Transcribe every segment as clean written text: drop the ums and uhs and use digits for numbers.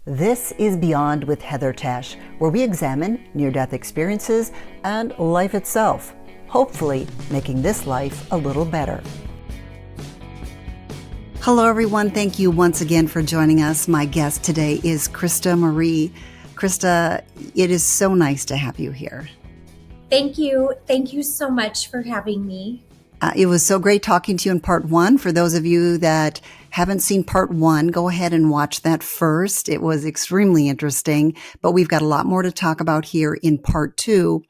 This is Beyond with Heather Tesch, where we examine near-death experiences and life itself, hopefully making this life a little better. Hello everyone, thank you once again for joining us. My guest today is Christa Marie. Christa, it is so nice to have you here. Thank you. Thank you so much for having me. It was so great talking to you in part one. For those of you that haven't seen part one, go ahead and watch that first. It was extremely interesting, but we've got a lot more to talk about here in part two.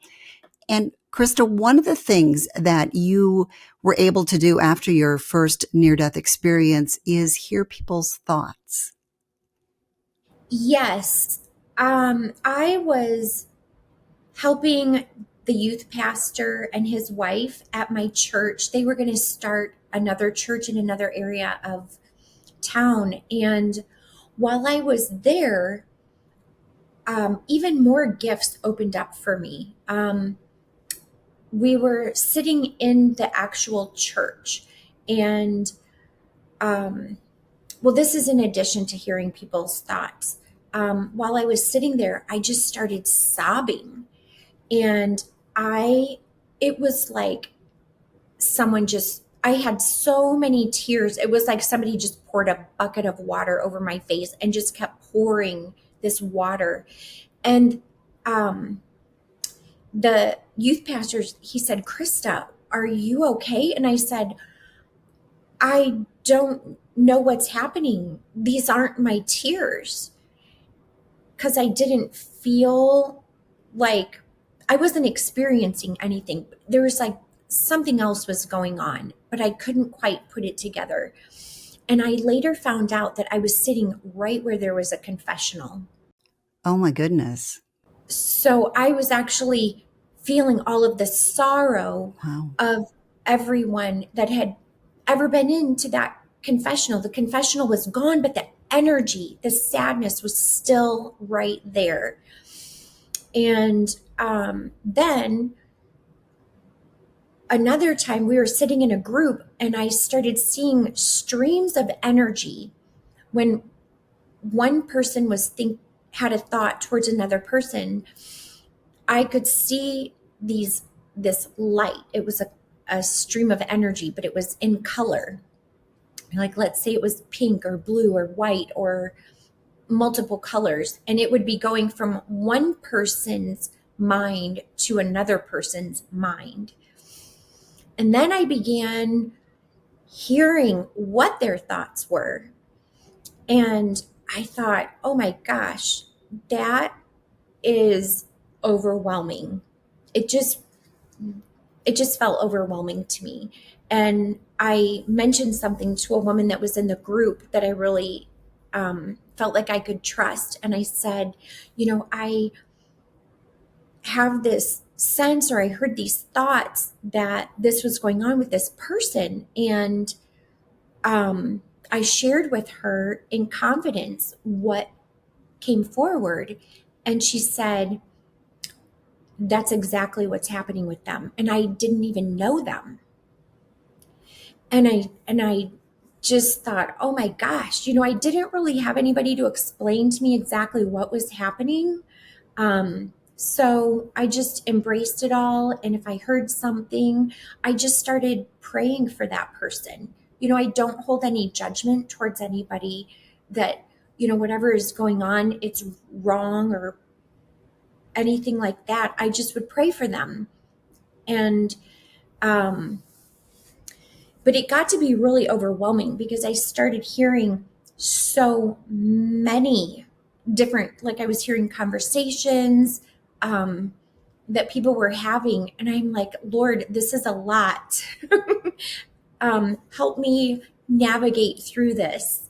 And Christa, one of the things that you were able to do after your first near-death experience is hear people's thoughts. Yes. I was helping the youth pastor and his wife at my church. They were going to start another church in another area of town. And while I was there, even more gifts opened up for me. We were sitting in the actual church, and this is in addition to hearing people's thoughts. While I was sitting there, I just started sobbing, and it was like I had so many tears. It was like somebody just poured a bucket of water over my face and just kept pouring this water. And the youth pastor, he said, "Christa, are you okay?" And I said, "I don't know what's happening. These aren't my tears." Because I didn't feel like I wasn't experiencing anything. There was like something else was going on, but I couldn't quite put it together. And I later found out that I was sitting right where there was a confessional. Oh my goodness. So I was actually feeling all of the sorrow of everyone that had ever been into that confessional. The confessional was gone, but the energy, the sadness was still right there. And then another time we were sitting in a group and I started seeing streams of energy when one person had a thought towards another person. I could see this light. It was a stream of energy, but it was in color. Like, let's say it was pink or blue or white or multiple colors, and it would be going from one person's mind to another person's mind. And then I began hearing what their thoughts were. And I thought, oh my gosh, that is overwhelming. It just felt overwhelming to me. And I mentioned something to a woman that was in the group that I really felt like I could trust. And I said, I have this sense, or I heard these thoughts that this was going on with this person. And I shared with her in confidence what came forward. And she said, "That's exactly what's happening with them." And I didn't even know them. And I just thought, oh my gosh, I didn't really have anybody to explain to me exactly what was happening. So I just embraced it all. And if I heard something, I just started praying for that person. I don't hold any judgment towards anybody that, whatever is going on, it's wrong or anything like that. I just would pray for them. And, but it got to be really overwhelming because I started hearing so many different, like I was hearing conversations that people were having. And I'm like, Lord, this is a lot. Help me navigate through this.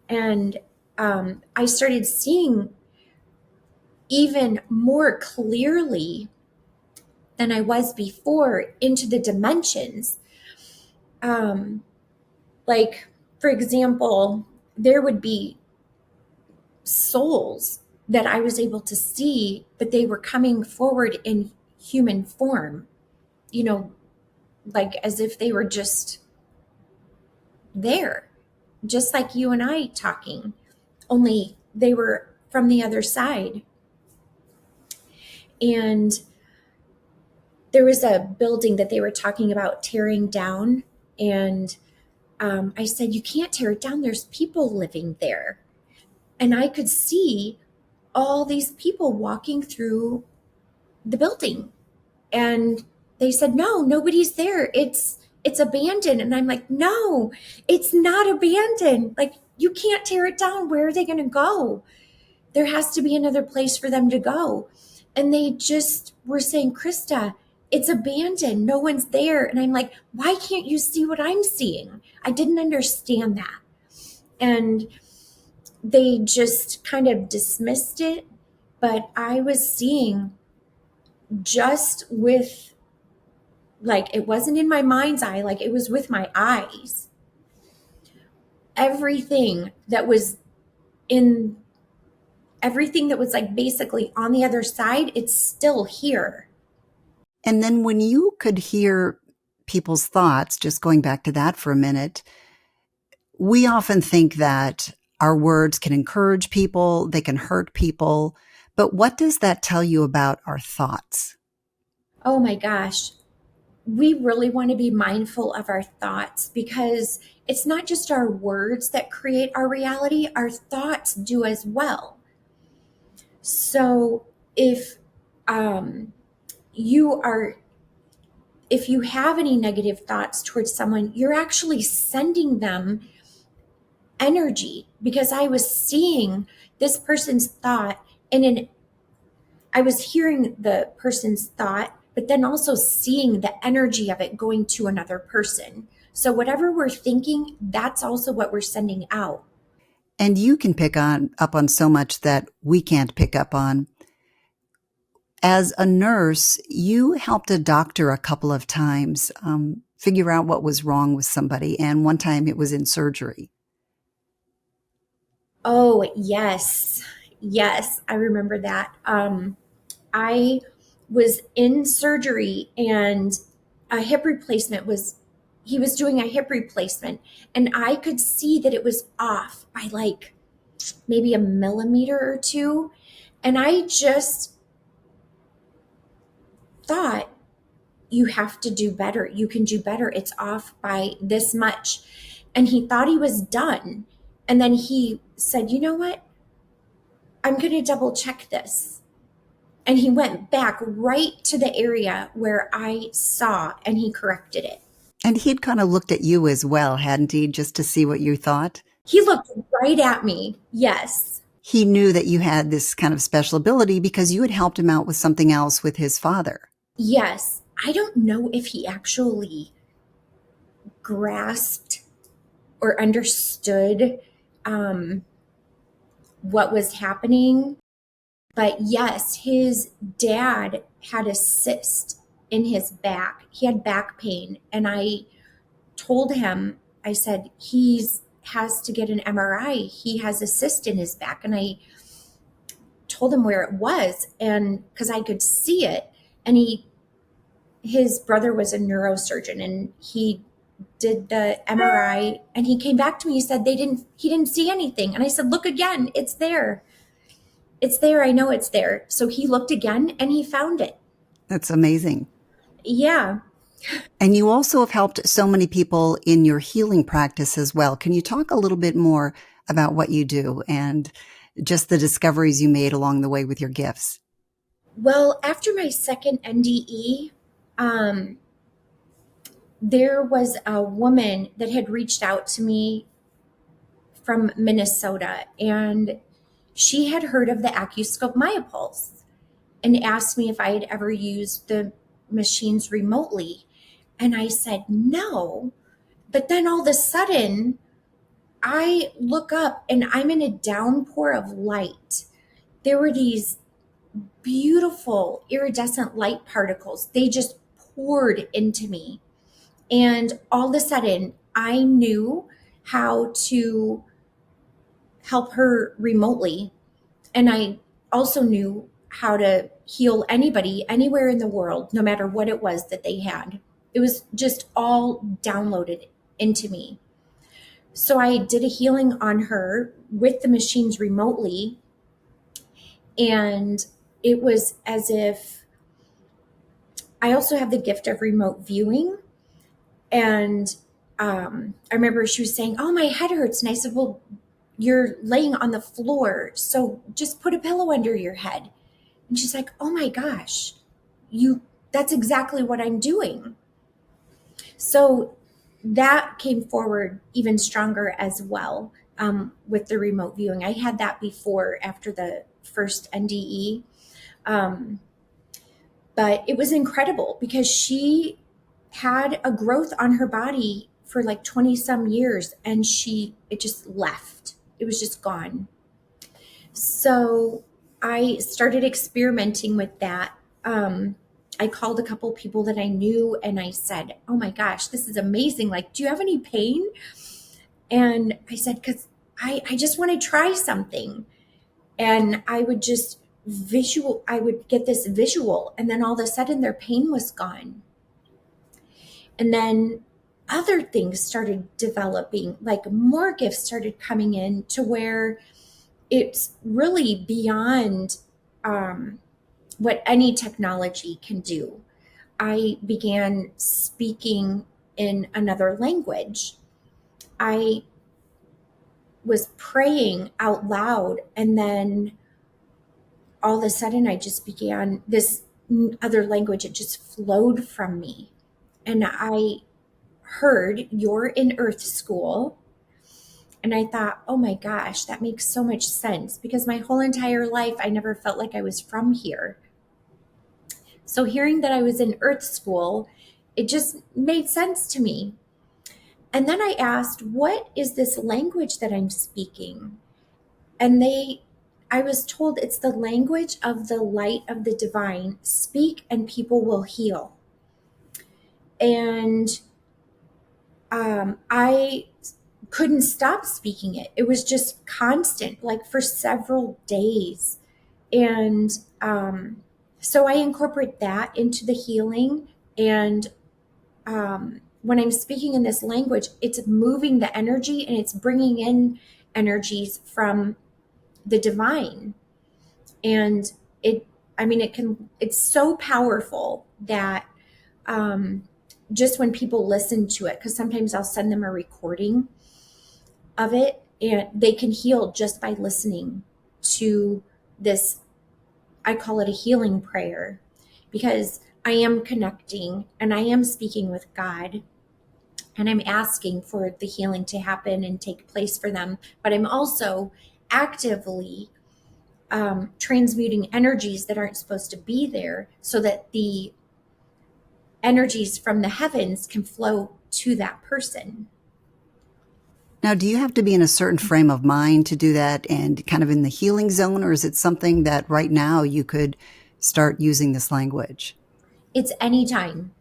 And I started seeing even more clearly than I was before into the dimensions. Like, for example, there would be souls that I was able to see, but they were coming forward in human form, like as if they were just there, just like you and I talking, only they were from the other side. And there was a building that they were talking about tearing down. And I said, you can't tear it down. There's people living there. And I could see all these people walking through the building. And they said, no, nobody's there. It's abandoned. And I'm like, no, it's not abandoned. Like, you can't tear it down. Where are they going to go? There has to be another place for them to go. And they just were saying, Christa, it's abandoned. No one's there. And I'm like, why can't you see what I'm seeing? I didn't understand that. And they just kind of dismissed it. But I was seeing, just with, like, it wasn't in my mind's eye, like, it was with my eyes. Everything that was like basically on the other side, it's still here. And then when you could hear people's thoughts, just going back to that for a minute, we often think that our words can encourage people, they can hurt people. But what does that tell you about our thoughts? Oh my gosh. We really want to be mindful of our thoughts, because it's not just our words that create our reality, our thoughts do as well. So if you have any negative thoughts towards someone, you're actually sending them energy, because I was seeing this person's thought, and I was hearing the person's thought, but then also seeing the energy of it going to another person. So whatever we're thinking, that's also what we're sending out. And you can pick up on so much that we can't pick up on. As a nurse, you helped a doctor a couple of times figure out what was wrong with somebody, and one time it was in surgery. Oh, yes. Yes, I remember that. I was in surgery, and he was doing a hip replacement, and I could see that it was off by like maybe a millimeter or two. And I just thought, you have to do better. You can do better. It's off by this much. And he thought he was done. And then he said, you know what? I'm going to double check this. And he went back right to the area where I saw, and he corrected it. And he'd kind of looked at you as well, hadn't he, just to see what you thought? He looked right at me. Yes. He knew that you had this kind of special ability because you had helped him out with something else with his father. Yes. I don't know if he actually grasped or understood what was happening. But yes, his dad had a cyst in his back. He had back pain. And I told him, I said, he has to get an MRI. He has a cyst in his back. And I told him where it was, and because I could see it. And his brother was a neurosurgeon, and he did the MRI, and he came back to me. He said he didn't see anything. And I said, look again, it's there. It's there. I know it's there. So he looked again, and he found it. That's amazing. Yeah. And you also have helped so many people in your healing practice as well. Can you talk a little bit more about what you do and just the discoveries you made along the way with your gifts? Well, after my second NDE, there was a woman that had reached out to me from Minnesota, and she had heard of the AccuScope MyoPulse and asked me if I had ever used the machines remotely. And I said no. But then all of a sudden, I look up and I'm in a downpour of light. There were these beautiful iridescent light particles. They just poured into me. And all of a sudden, I knew how to help her remotely. And I also knew how to heal anybody anywhere in the world, no matter what it was that they had. It was just all downloaded into me. So I did a healing on her with the machines remotely. And it was as if I also have the gift of remote viewing. And I remember she was saying, "Oh, my head hurts." And I said, "Well, you're laying on the floor, so just put a pillow under your head." And she's like, "Oh my gosh, that's exactly what I'm doing." So that came forward even stronger as well, with the remote viewing. I had that before, after the first NDE. But it was incredible because she had a growth on her body for like 20 some years, and it just left. It was just gone. So I started experimenting with that. I called a couple people that I knew and I said, "Oh my gosh, this is amazing. Like, do you have any pain?" And I said, "Because I just want to try something." And I would get this visual, and then all of a sudden their pain was gone. And then other things started developing, like more gifts started coming in, to where it's really beyond what any technology can do. I began speaking in another language. I was praying out loud, and then all of a sudden I just began this other language. It just flowed from me. And I heard, "You're in Earth School." And I thought, "Oh my gosh, that makes so much sense," because my whole entire life I never felt like I was from here. So hearing that I was in Earth School, it just made sense to me. And then I asked, "What is this language that I'm speaking?" And I was told, "It's the language of the light of the divine. Speak and people will heal." And I couldn't stop speaking it. It was just constant, like for several days. And so I incorporate that into the healing. And when I'm speaking in this language, it's moving the energy and it's bringing in energies from the divine. And it's so powerful that just when people listen to it, because sometimes I'll send them a recording of it, and they can heal just by listening to this. I call it a healing prayer, because I am connecting and I am speaking with God, and I'm asking for the healing to happen and take place for them. But I'm also actively transmuting energies that aren't supposed to be there, so that the energies from the heavens can flow to that person. Now, do you have to be in a certain frame of mind to do that and kind of in the healing zone, or is it something that right now you could start using this language? It's anytime.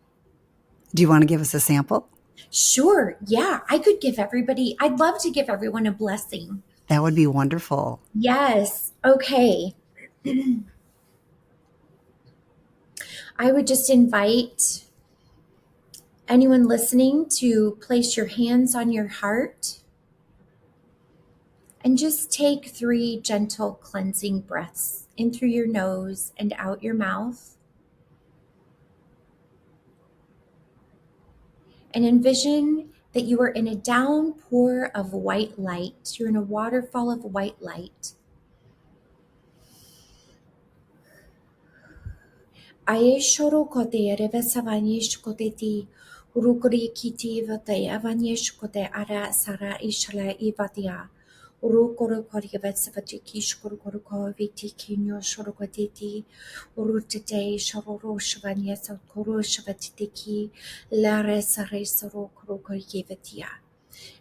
Do you want to give us a sample? Sure. Yeah, I'd love to give everyone a blessing. That would be wonderful. Yes. Okay. I would just invite anyone listening to place your hands on your heart and just take 3 gentle cleansing breaths in through your nose and out your mouth. And envision that you are in a downpour of white light. You're in a waterfall of white light. Aye shoro kote revesa vanish kote ti urukuri kiti vate avanish kote ara sara ishla ivatia urukoro korivets vatiki shkuru ko viti kinyo shoro kote ti urutete shoro shvanya sa koro shvatiki lare sare soro koro korivatia.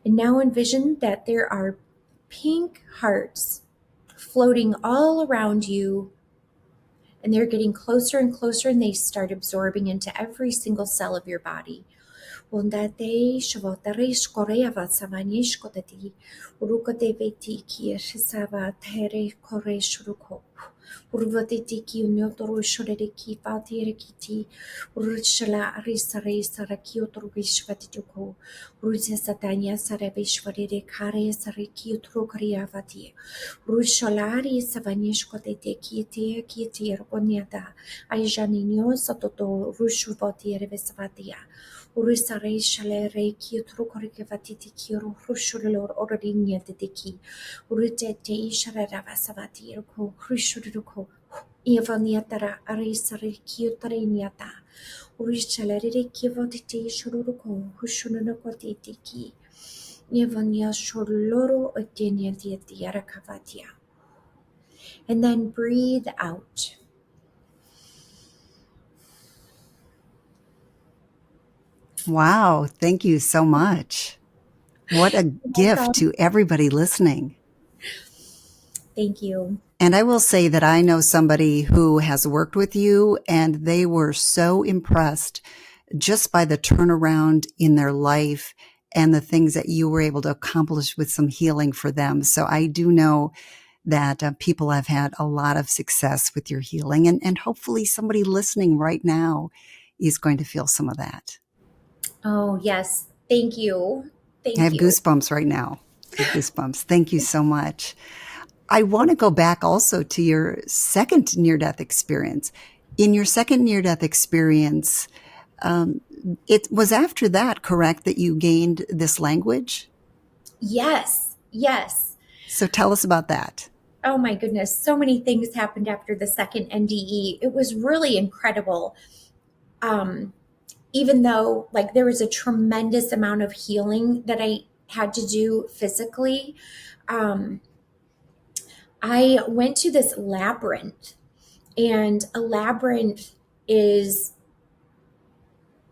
And now envision that there are pink hearts floating all around you, and they're getting closer and closer, and they start absorbing into every single cell of your body. Urvatitiki unyotoru shoreki fatierekiti. Urshala arisare saraki otorishvatituko. Urza satanya sarevishvarire kare sareki otrokariavati. Rushalari savanishkotete kiete kiete ergoniata. Aijaninio sototo rushuvati erevesvatia. Urisare shalere kiotrokorike vatiti kiro rushulor orodinia tiki. Uritete sharabasavati erko rushuruko. Ivaniatara arisare kiotariniata. Urishalere kivotiti shuruko rushunokotiti ki. Ivania shuloro otenia dietiara kavatia. And then breathe out. Wow. Thank you so much. What a gift to everybody listening. Thank you. And I will say that I know somebody who has worked with you, and they were so impressed just by the turnaround in their life and the things that you were able to accomplish with some healing for them. So I do know that people have had a lot of success with your healing, and hopefully somebody listening right now is going to feel some of that. Oh, yes. Thank you. I Thank have you. goosebumps right now. I have goosebumps. Thank you so much. I want to go back also to your second near-death experience. In your second near-death experience, it was after that, correct, that you gained this language? Yes. Yes. So tell us about that. Oh my goodness. So many things happened after the second NDE. It was really incredible. Even though like there was a tremendous amount of healing that I had to do physically, I went to this labyrinth, and a labyrinth is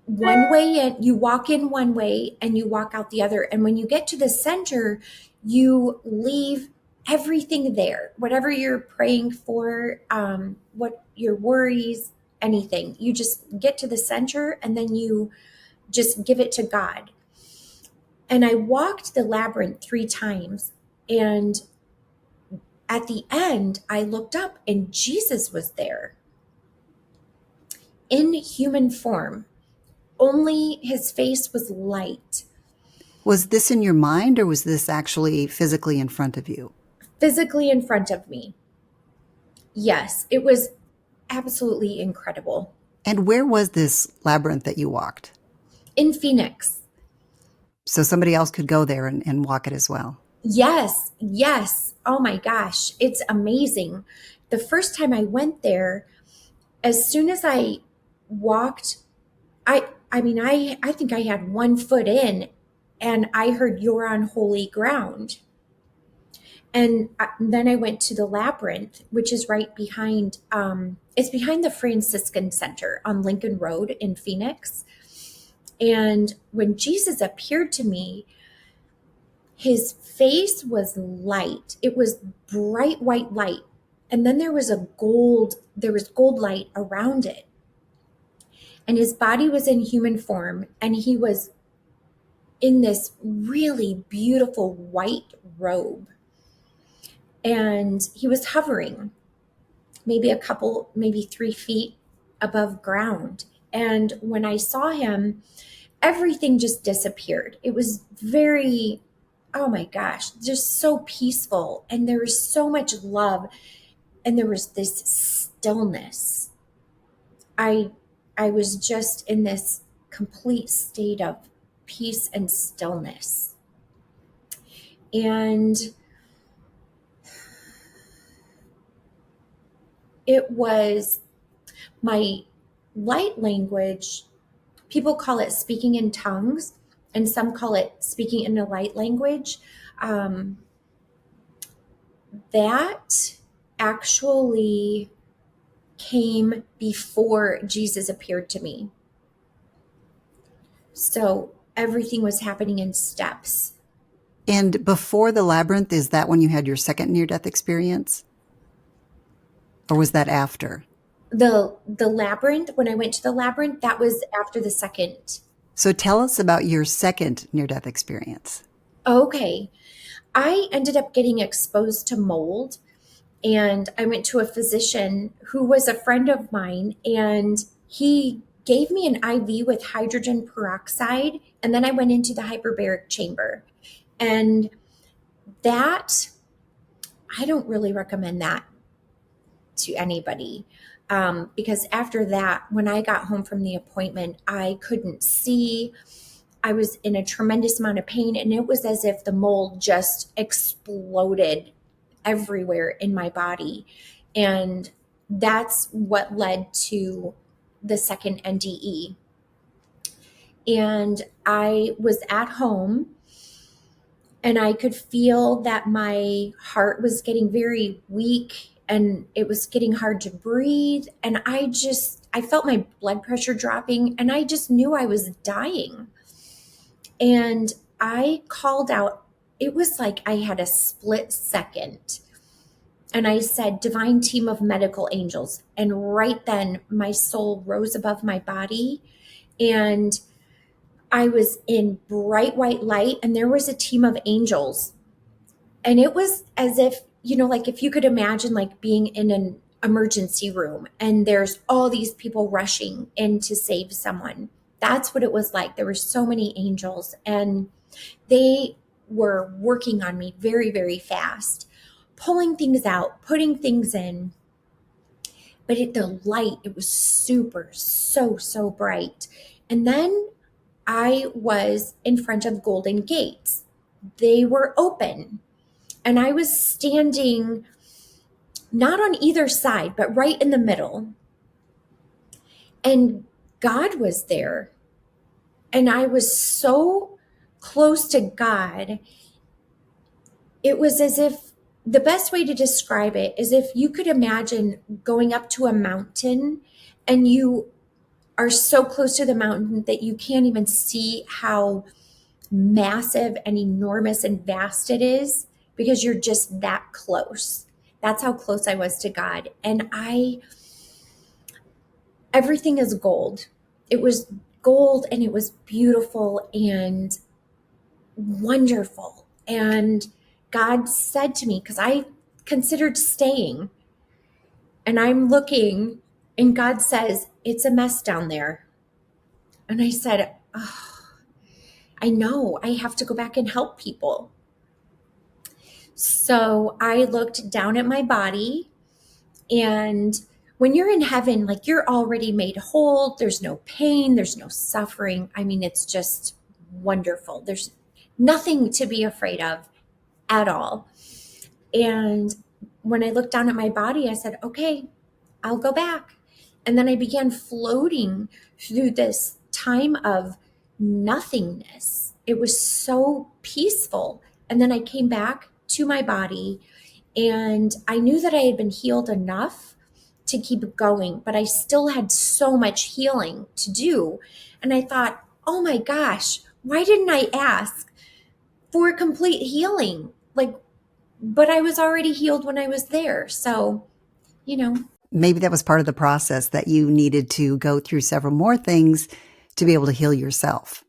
one way, and you walk in one way and you walk out the other. And when you get to the center, you leave everything there, whatever you're praying for, what your worries, anything. You just get to the center and then you just give it to God. And I walked the labyrinth 3 times. And at the end, I looked up and Jesus was there in human form. Only his face was light. Was this in your mind, or was this actually physically in front of you? Physically in front of me. Yes, it was absolutely incredible. And where was this labyrinth that you walked? In Phoenix. So somebody else could go there and walk it as well. Yes, yes. Oh my gosh, it's amazing. The first time I went there, as soon as I walked, I think I had 1 foot in, and I heard "You're on holy ground." And then I went to the labyrinth, which is right behind, it's behind the Franciscan Center on Lincoln Road in Phoenix. And when Jesus appeared to me, his face was light. It was bright white light. And then there was gold light around it. And his body was in human form, and he was in this really beautiful white robe. And he was hovering maybe 3 feet above ground. And when I saw him, everything just disappeared. It was very, oh my gosh, just so peaceful. And there was so much love. And there was this stillness. I was just in this complete state of peace and stillness. And it was my light language. People call it speaking in tongues, and some call it speaking in a light language. That actually came before Jesus appeared to me. So everything was happening in steps. And before the labyrinth, is that when you had your second near-death experience? Or was that after? The labyrinth, when I went to the labyrinth, that was after the second. So tell us about your second near-death experience. Okay. I ended up getting exposed to mold, And I went to a physician who was a friend of mine, and he gave me an IV with hydrogen peroxide. And then I went into the hyperbaric chamber. And that, I don't really recommend that to anybody. Because after that, when I got home from the appointment, I couldn't see. I was in a tremendous amount of pain, and it was as if the mold just exploded everywhere in my body. And that's what led to the second NDE. And I was at home, and I could feel that my heart was getting very weak, and it was getting hard to breathe. And I felt my blood pressure dropping, and I just knew I was dying. And I called out. It was like I had a split second. And I said, "Divine team of medical angels." And right then my soul rose above my body, and I was in bright white light, and there was a team of angels. And it was as if, like if you could imagine like being in an emergency room and there's all these people rushing in to save someone. That's what it was like. There were so many angels, and they were working on me very, very fast, pulling things out, putting things in. But the light, it was so bright. And then I was in front of golden gates. They were open, and I was standing not on either side, but right in the middle. And God was there. And I was so close to God. It was as if, the best way to describe it is if you could imagine going up to a mountain, and you are so close to the mountain that you can't even see how massive and enormous and vast it is, because you're just that close. That's how close I was to God. And everything is gold. It was gold, and it was beautiful and wonderful. And God said to me, because I considered staying, and I'm looking, and God says, "It's a mess down there." And I said, "Oh, I know, I have to go back and help people." So I looked down at my body, and when you're in heaven, like you're already made whole. There's no pain, there's no suffering. I mean, it's just wonderful. There's nothing to be afraid of at all. And when I looked down at my body, I said, "Okay, I'll go back." And then I began floating through this time of nothingness. It was so peaceful. And then I came back to my body, and I knew that I had been healed enough to keep going, but I still had so much healing to do. And I thought, oh my gosh, why didn't I ask for complete healing? But I was already healed when I was there. So, Maybe that was part of the process, that you needed to go through several more things to be able to heal yourself.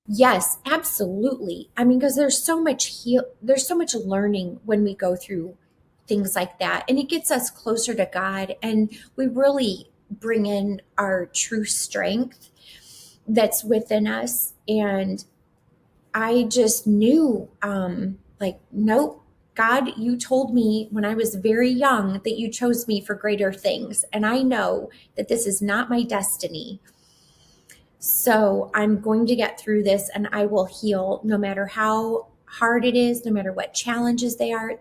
Yes, absolutely. I mean, because there's so much learning when we go through things like that, and it gets us closer to God, and we really bring in our true strength that's within us. And I just knew, nope, God, you told me when I was very young that you chose me for greater things, and I know that this is not my destiny. So I'm going to get through this, and I will heal no matter how hard it is, no matter what challenges they are.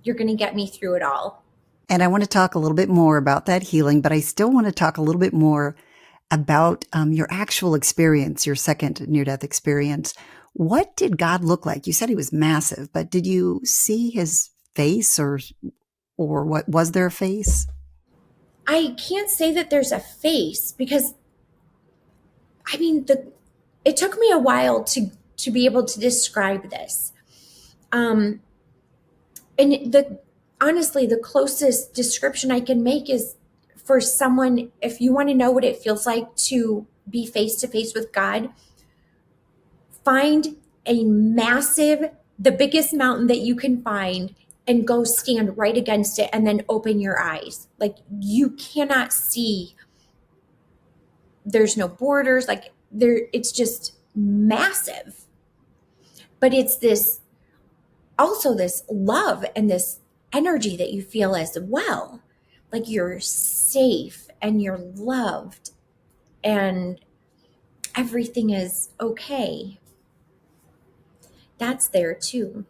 You're going to get me through it all. And I want to talk a little bit more about that healing, but I still want to talk a little bit more about your actual experience, your second near-death experience. What did God look like? You said he was massive, but did you see his face, or what was there a face? I can't say that there's a face, because I mean, it took me a while to be able to describe this. And honestly, the closest description I can make is for someone, if you want to know what it feels like to be face to face with God, find the biggest mountain that you can find, and go stand right against it and then open your eyes. Like, you cannot see. There's no borders. Like, it's just massive. But it's this also this love and this energy that you feel as well. Like, you're safe and you're loved and everything is okay. That's there too.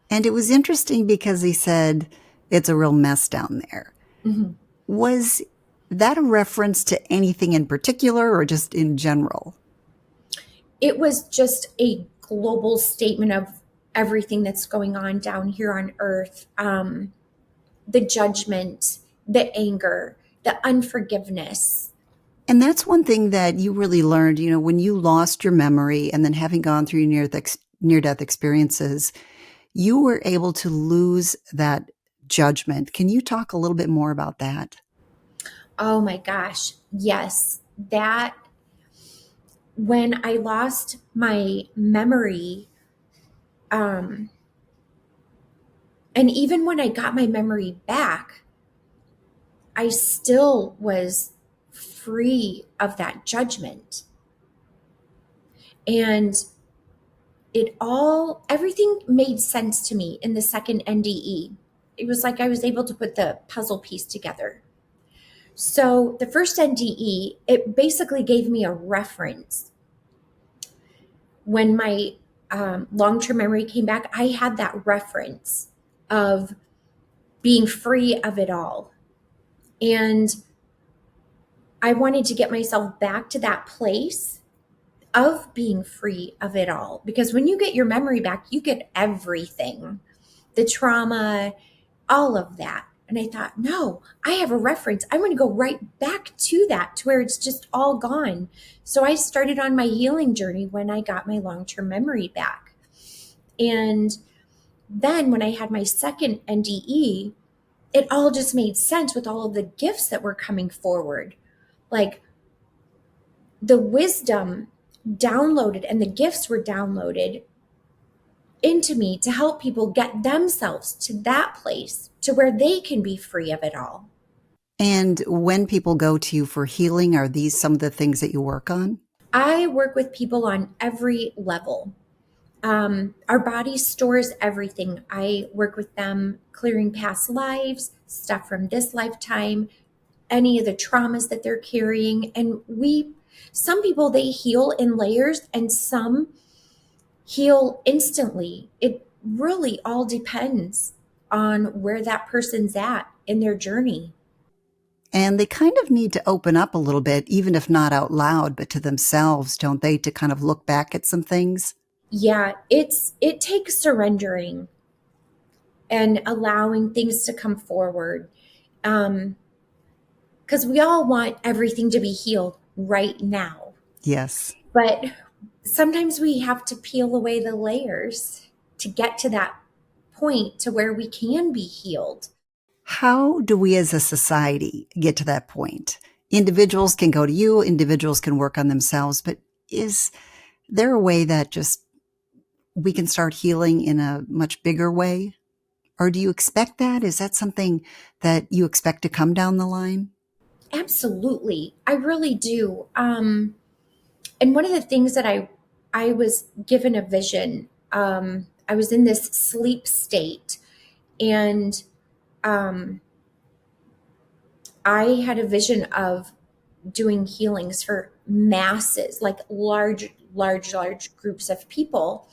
And it was interesting because he said it's a real mess down there. Mm-hmm. Was that a reference to anything in particular or just in general? It was just a global statement of everything that's going on down here on earth. The judgment, the anger, the unforgiveness. And that's one thing that you really learned, when you lost your memory and then having gone through near-death experiences, you were able to lose that judgment. Can you talk a little bit more about that? Oh my gosh. Yes. That when I lost my memory, and even when I got my memory back, I still was free of that judgment. And everything made sense to me in the second NDE. It was like I was able to put the puzzle piece together. So the first NDE, it basically gave me a reference. When my long-term memory came back, I had that reference of being free of it all. And I wanted to get myself back to that place of being free of it all. Because when you get your memory back, you get everything, the trauma, all of that. And I thought, no, I have a reference. I want to go right back to that, to where it's just all gone. So I started on my healing journey when I got my long-term memory back. And then when I had my second NDE, it all just made sense with all of the gifts that were coming forward. Like, the wisdom downloaded and the gifts were downloaded into me to help people get themselves to that place to where they can be free of it all. And when people go to you for healing, are these some of the things that you work on? I work with people on every level. Our body stores everything. I work with them clearing past lives, stuff from this lifetime, any of the traumas that they're carrying. And some people, they heal in layers and some heal instantly. It really all depends on where that person's at in their journey. And they kind of need to open up a little bit, even if not out loud, but to themselves, don't they, to kind of look back at some things? Yeah, it takes surrendering and allowing things to come forward. Because we all want everything to be healed right now. Yes. But sometimes we have to peel away the layers to get to that point to where we can be healed. How do we as a society get to that point? Individuals can go to you, individuals can work on themselves, but is there a way that just we can start healing in a much bigger way? Or do you expect that? Is that something that you expect to come down the line? Absolutely. I really do. And one of the things that I was given a vision. I was in this sleep state, and I had a vision of doing healings for masses, like large groups of people.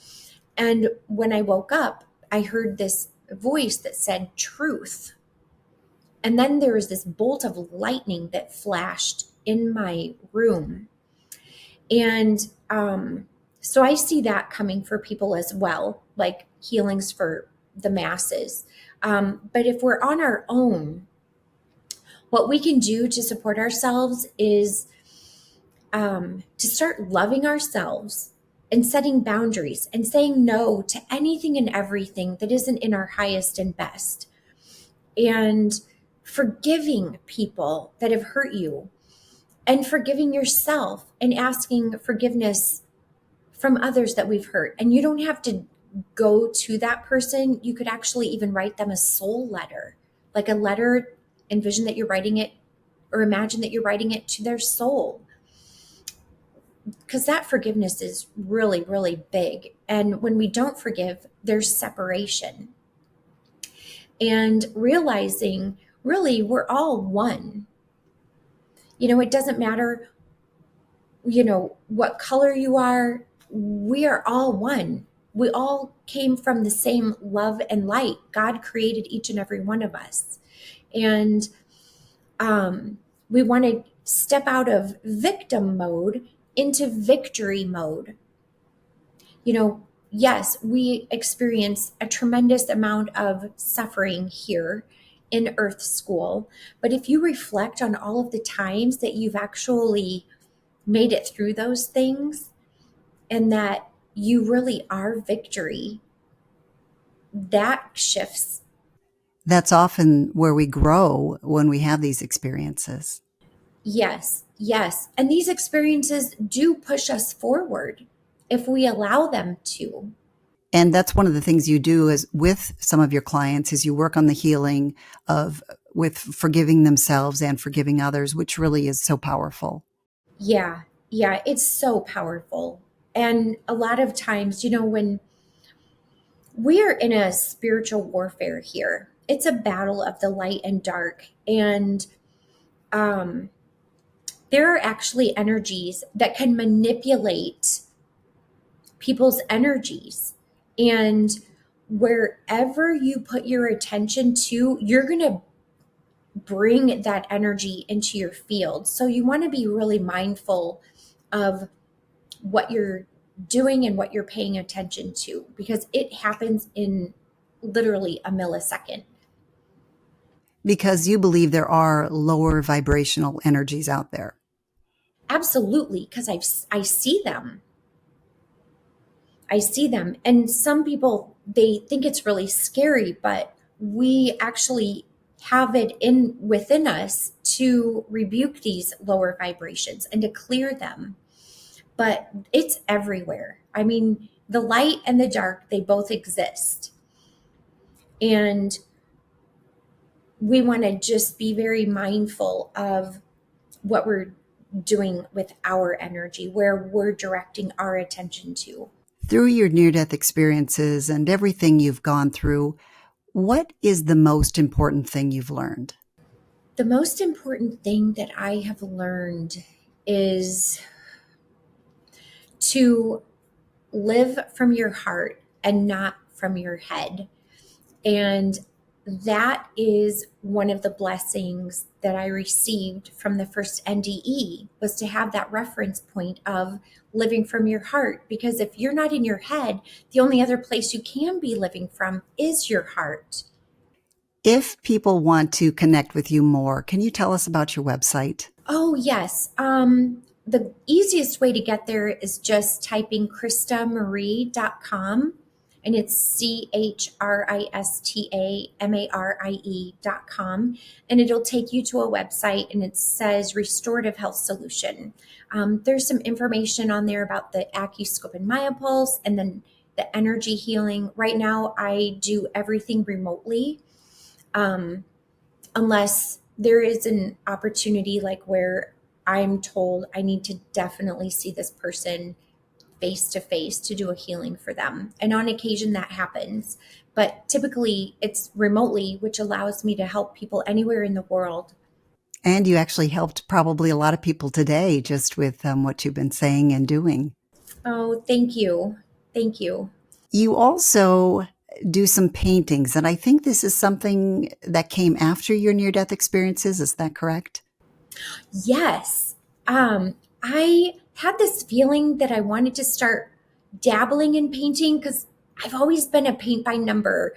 And when I woke up, I heard this voice that said truth. And then there was this bolt of lightning that flashed in my room. And so I see that coming for people as well, like healings for the masses. But if we're on our own, what we can do to support ourselves is to start loving ourselves and setting boundaries and saying no to anything and everything that isn't in our highest and best. And forgiving people that have hurt you, and forgiving yourself and asking forgiveness from others that we've hurt. And you don't have to go to that person, you could actually even write them a soul letter, like a letter. Envision that you're writing it, or imagine that you're writing it to their soul, because that forgiveness is really, really big. And when we don't forgive, there's separation. And realizing, really, we're all one. It doesn't matter, what color you are. We are all one. We all came from the same love and light. God created each and every one of us. And we want to step out of victim mode into victory mode. Yes, we experience a tremendous amount of suffering here in Earth School. But if you reflect on all of the times that you've actually made it through those things, and that you really are victory, that shifts. That's often where we grow when we have these experiences. Yes, yes. And these experiences do push us forward if we allow them to. And that's one of the things you do is with some of your clients is you work on the healing of with forgiving themselves and forgiving others, which really is so powerful. Yeah, yeah, it's so powerful. And a lot of times, when we're in a spiritual warfare here, it's a battle of the light and dark. And there are actually energies that can manipulate people's energies. And wherever you put your attention to, you're going to bring that energy into your field. So you want to be really mindful of what you're doing and what you're paying attention to, because it happens in literally a millisecond. Because you believe there are lower vibrational energies out there. Absolutely, because I see them. I see them. And some people, they think it's really scary, but we actually have it within us to rebuke these lower vibrations and to clear them. But it's everywhere. I mean, the light and the dark, they both exist. And we want to just be very mindful of what we're doing with our energy, where we're directing our attention to. Through your near-death experiences and everything you've gone through, what is the most important thing you've learned? The most important thing that I have learned is to live from your heart and not from your head. And that is one of the blessings that I received from the first NDE, was to have that reference point of living from your heart. Because if you're not in your head, the only other place you can be living from is your heart. If people want to connect with you more, can you tell us about your website? Oh, yes. The easiest way to get there is just typing ChristaMarie.com, and it's ChristaMarie.com, and it'll take you to a website, and it says Restorative Health Solution. There's some information on there about the AccuScope and MyoPulse, and then the energy healing. Right now, I do everything remotely, unless there is an opportunity like where I'm told I need to definitely see this person face to face to do a healing for them. And on occasion that happens, but typically it's remotely, which allows me to help people anywhere in the world. And you actually helped probably a lot of people today just with what you've been saying and doing. Oh, thank you. Thank you. You also do some paintings, and I think this is something that came after your near-death experiences. Is that correct? Yes. I had this feeling that I wanted to start dabbling in painting, because I've always been a paint by number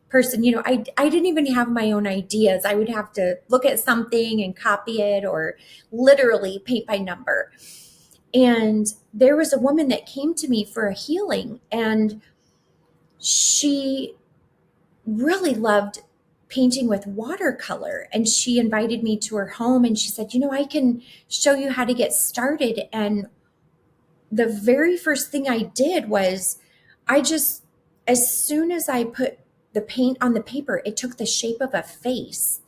person. I didn't even have my own ideas. I would have to look at something and copy it, or literally paint by number. And there was a woman that came to me for a healing, and she really loved painting with watercolor. And she invited me to her home, and she said, I can show you how to get started. And the very first thing I did was I just as soon as I put the paint on the paper, it took the shape of a face.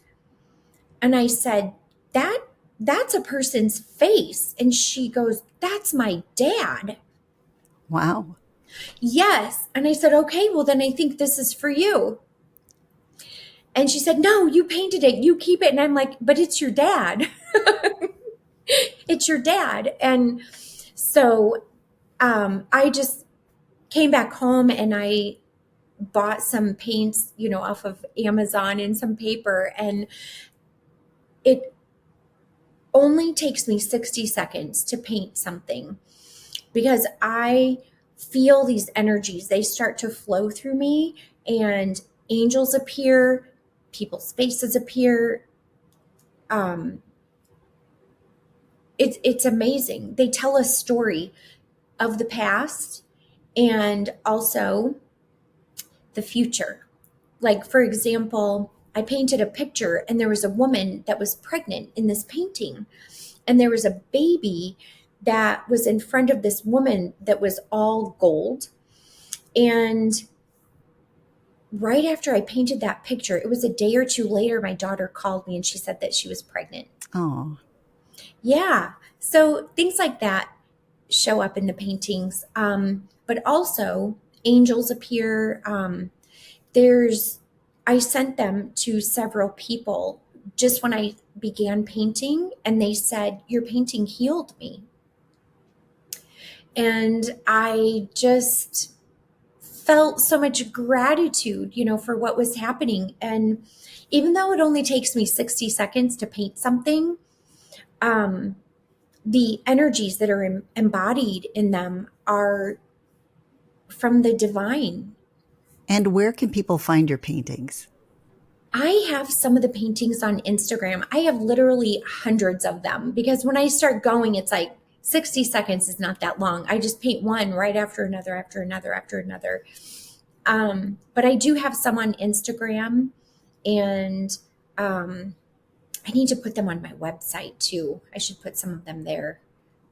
And I said, that's a person's face. And she goes, that's my dad. Wow. Yes. And I said, okay, well, then I think this is for you. And she said, no, you painted it. You keep it. And I'm like, but it's your dad. It's your dad. And so I just came back home and I bought some paints, off of Amazon and some paper. And it only takes me 60 seconds to paint something because I feel these energies. They start to flow through me and angels appear, people's faces appear. It's amazing. They tell a story of the past and also the future. Like, for example, I painted a picture and there was a woman that was pregnant in this painting. And there was a baby that was in front of this woman that was all gold. And right after I painted that picture, it was a day or two later, my daughter called me and she said that she was pregnant. Oh. Yeah. So things like that show up in the paintings. But also angels appear. I sent them to several people just when I began painting, and they said, your painting healed me. And I just felt so much gratitude, for what was happening. And even though it only takes me 60 seconds to paint something, the energies that are embodied in them are from the divine. And where can people find your paintings? I have some of the paintings on Instagram. I have literally hundreds of them because when I start going, it's like 60 seconds is not that long. I just paint one right after another, after another, after another. But I do have some on Instagram, and I need to put them on my website too. I should put some of them there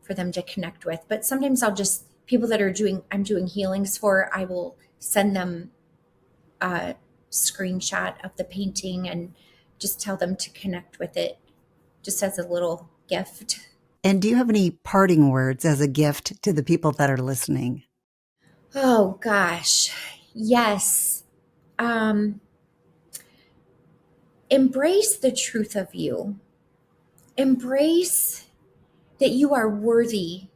for them to connect with. But sometimes people that I'm doing healings for, I will send them a screenshot of the painting and just tell them to connect with it just as a little gift. And do you have any parting words as a gift to the people that are listening? Oh gosh. Yes. Embrace the truth of you. Embrace that you are worthy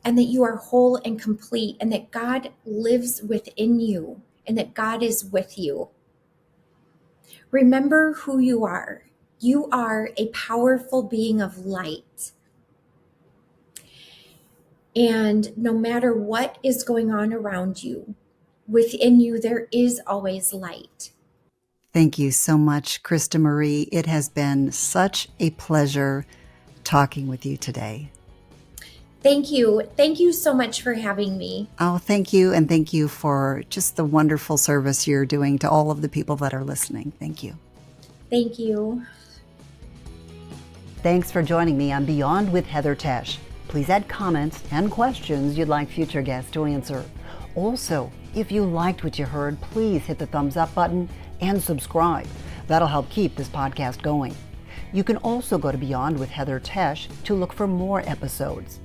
and that you are whole and complete and that God lives within you and that God is with you. Remember who you are. You are a powerful being of light. And no matter what is going on around you, within you, there is always light. Thank you so much, Christa Marie. It has been such a pleasure talking with you today. Thank you. Thank you so much for having me. Oh, thank you. And thank you for just the wonderful service you're doing to all of the people that are listening. Thank you. Thank you. Thanks for joining me on Beyond with Heather Tesch. Please add comments and questions you'd like future guests to answer. Also, if you liked what you heard, please hit the thumbs up button and subscribe. That'll help keep this podcast going. You can also go to Beyond with Heather Tesch to look for more episodes.